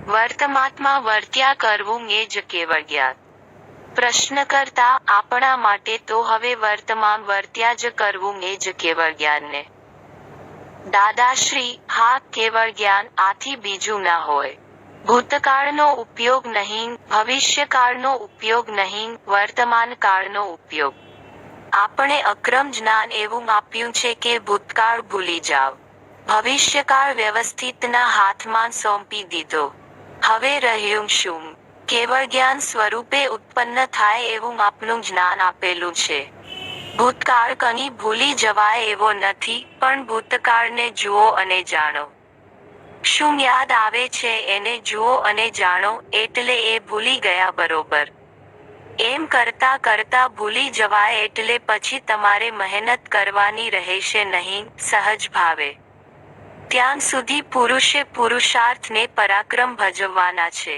વર્તમાનમાં વર્ત્યા કરવું એ જ કેવળ જ્ઞાન. પ્રશ્નકર્તા: આપણા માટે તો હવે વર્તમાન વર્ત્યા જ કરવું એ જ કેવળ જ્ઞાનને. દાદાશ્રી: હા, કેવળ જ્ઞાન, આથી બીજું ના હોય. ભૂતકાળનો ઉપયોગ નહીં, ભવિષ્યકાળનો ઉપયોગ નહીં, વર્તમાનકાળનો ઉપયોગ. આપણે અક્રમ જ્ઞાન એવું આપ્યું છે કે ભૂતકાળ ભૂલી જાવ. ભવિષ્યકાળ વ્યવસ્થિતના હાથમાં સોંપી દીધો. હવે રહ્યું શું? કેવળ જ્ઞાન સ્વરૂપે ઉત્પન્ન થાય એવું આપનું જ્ઞાન આપેલું છે. ભૂતકાળ કંઈ ભૂલી જવાય એવો નથી, પણ ભૂતકાળને જુઓ અને જાણો. શું યાદ આવે છે એને જુઓ અને જાણો, એટલે એ ભૂલી ગયા બરોબર. એમ કરતા કરતા ભૂલી જવાય એટલે પછી તમારે મહેનત કરવાની રહેશે નહીં, સહજ ભાવે. ત્યાં સુધી પુરુષે પુરુષાર્થને પરાક્રમ ભજવવાના છે.